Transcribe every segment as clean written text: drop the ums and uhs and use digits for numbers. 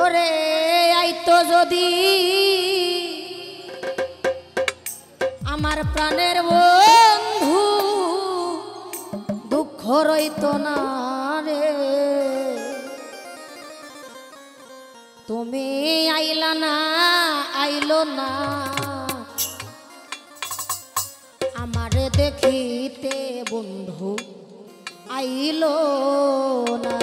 ওরে আইতো যদি আমার প্রাণের বন্ধু দুঃখ রইতো না রে তুমি আইলা না আইলো না আমারে দেখিতে বন্ধু আইলো না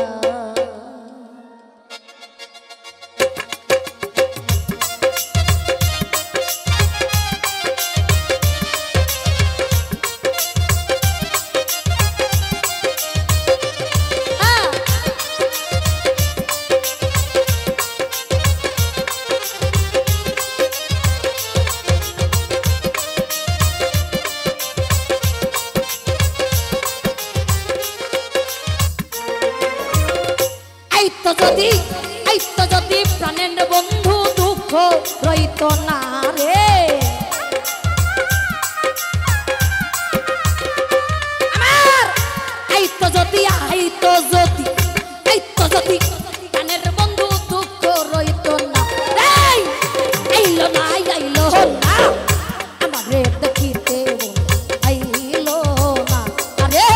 যদি প্রাণের বন্ধু দুঃখ রইতো না রে আমার আইতো যদি প্রাণের বন্ধু দুঃখ রইতো না আইলো না আমারে দেখিতে আইলো না আরে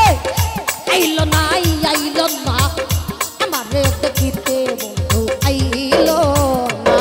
আইলো না আমারে দেখিতে আইলো না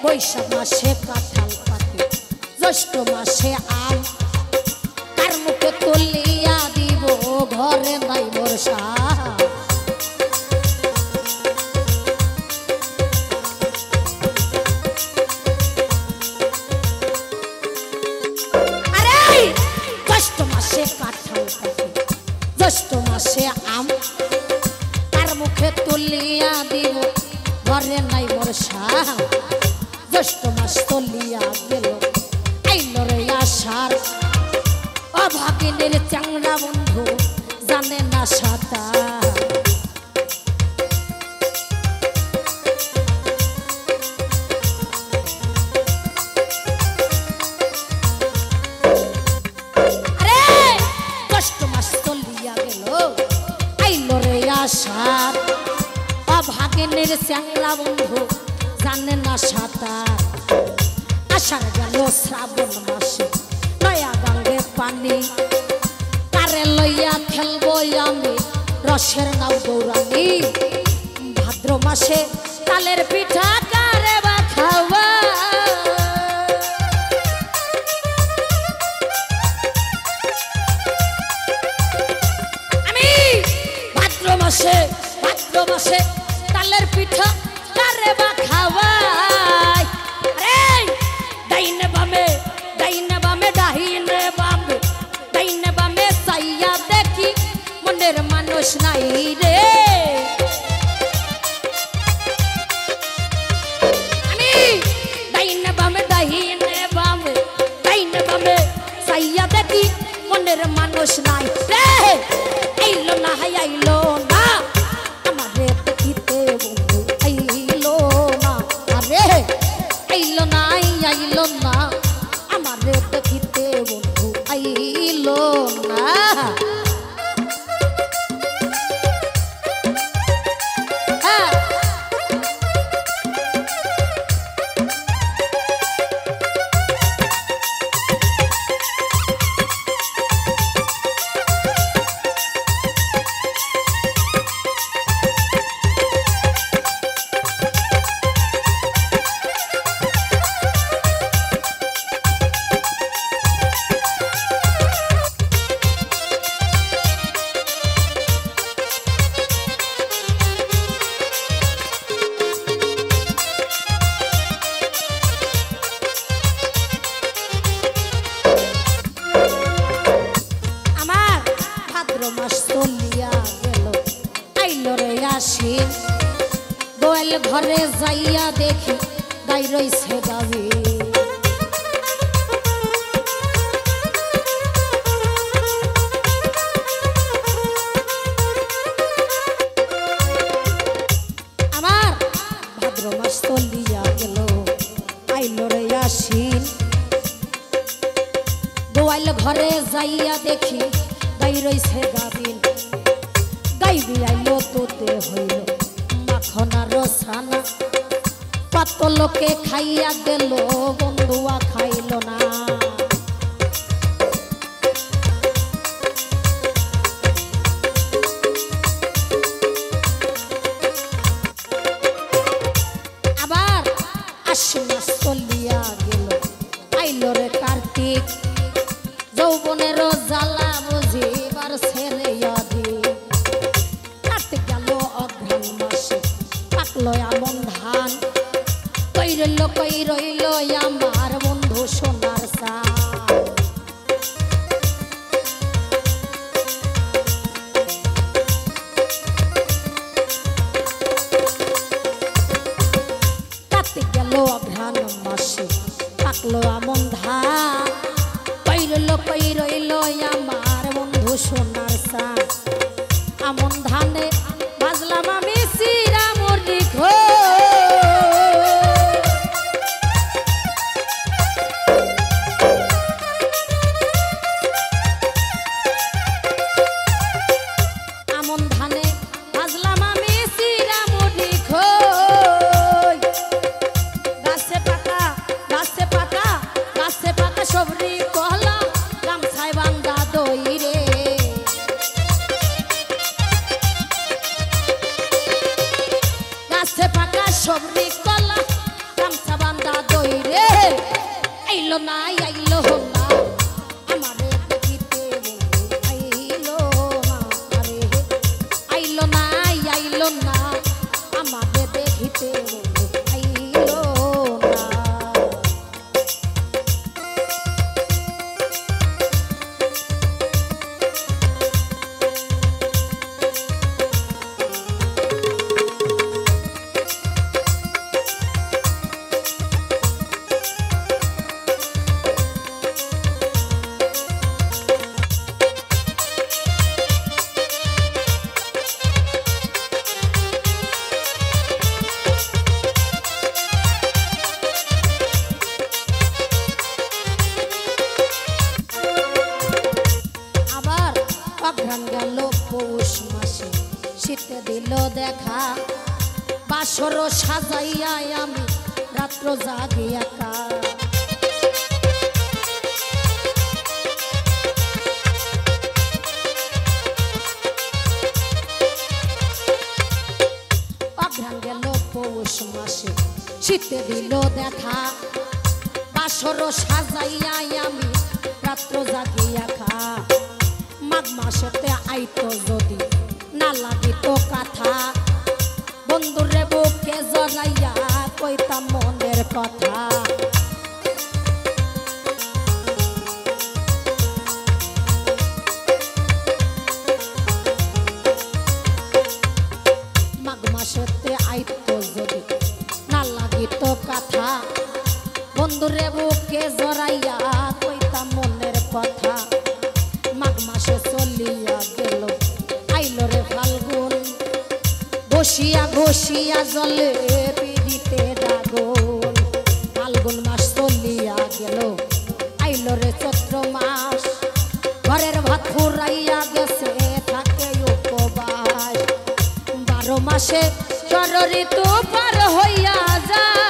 বৈশাখ মাসে কাঁঠাল পাতি জ্যৈষ্ঠ মাসে আম তার মুখে তুলিয়া দিব ঘরে নাই বর্ষা আরে জ্যৈষ্ঠ মাসে কাঁঠাল পাতি জ্যৈষ্ঠ মাসে আম তার মুখে তুলিয়া দিব ঘরে নাই বর্ষা জ্যৈষ্ঠ মাস তলিয়া গেল আইল রে আষাঢ় অভাগিনীর চ্যাংড়া বন্ধু জানে না সাঁতার আরে জ্যৈষ্ঠ মাস তলিয়া গেল আইল রে আষাঢ় অভাগিনীর চ্যাংড়া বন্ধু জানে না সাঁতার আষাঢ় গেল শ্রাবণ মাসে নয়া গাঙ্গে পানি তারে লইয়া খেলবো আমি রসের নাও গৌরানী ভাদ্র মাসে তালের পিঠা কারে বা খাওয়া আমি ভাদ্র মাসে তালের পিঠা কারে বা খাওয়াই রে ডাইনে বামে ডাইনে বামে চাইয়া দেখি মনের মানুষ নাই রে আমি ডাইনে বামে চাইয়া দেখি মনের মানুষ নাই রে আইলো না আমারে দেখিতে আইলো না আমারে দেখিতে বন্ধু আইলো না আসিন গোয়াল ঘরে যাইয়া দেখি গাই রইছে গাবি আমার ভাদ্র মাস চলিয়া গেল আইলো রে আসিন গোয়াল ঘরে যাইয়া দেখি গাই রইছে গাবিন গাই বিলাইলো তোতে হইল মাখনার ছানা পাতলকে খাইয়া গেল বন্ধুয়া খাইল না আবার আশ্বিন মাস চলিয়া গেল আইলো রে কার্তিক যৌবনের জ্বালা বুঝিবার ছেড়ে আদি কাটে গেল অঘ্রাণ মাসে পাকলো আমন ধান কই রইল আমার বন্ধু সোনার সান কাটে গেল অঘ্রাণ মাসে পাকলো আমন ধান কই রইল আমার বন্ধু সোনার সান আমন ধানে বাজলাম আমি সিরা মরি খো আমন ধানে বাজলাম আমি সিরা মরি খো গাছে পাকা সবরি কহলা গামছায় বান্দা দই রে গাছে পাকা সবরি কলা গামছা বান্দা দই রে আইলো না আমারে দেখিতে আইলো না আরে আইলো না আমারে দেখিতে আইলো না অঘ্রাণ গেল পৌষ মাসে শীতে দিল দেখা বাসর সাজাইয়া আমি রাত্র জাগি একা অঘ্রাণ গেল পৌষ মাসে শীতে দিল দেখা বাসর সাজাইয়া আমি রাত্র জাগি একা মাঘ মাসেতে আইতো যদি না লাগিত কথা বন্ধুরে বুকে জড়াইয়া কইতাম মনের কথা মাঘ মাসেতে আইতো যদি না লাগিত কথা বন্ধুরে বুকে জড়াইয়া কইতাম মনের কথা মাঘ মাসে চলিয়া গেল আইলো রে ফাল্গুন ঘষিয়া জলে পিড়িতে দাগন ফাল্গুন মাস চলিয়া গেল আইলো রে চৈত্র মাস ঘরের ভাত ফুরাইয়া গেছে থাকে উপবাস 12 মাসে ষড় ঋতু পার হইয়া যায়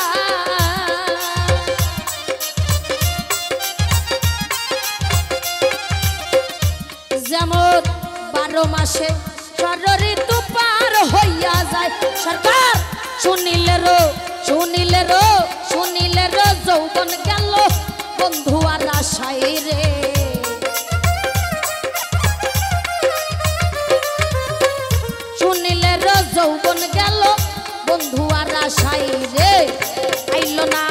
যেমন 12 মাসে ষড় ঋতু পার হইয়া যায় সরকার শুনিলে রো যৌবন গেল বন্ধু আর আশায় রে শুনিলে রো যৌবন গেল বন্ধু আর আশায় রে আইলো না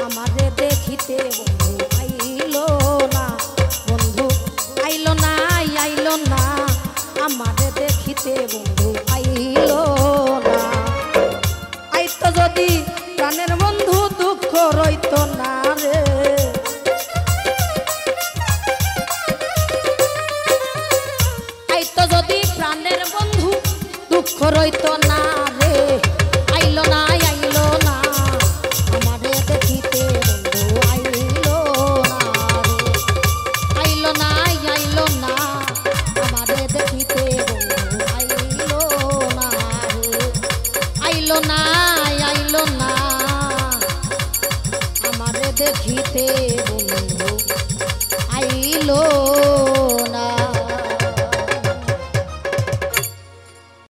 আমারে দেখিতে বন্ধু আইলো না বন্ধু আইলো না আমারে দেখিতে বন্ধু আইলো দিতে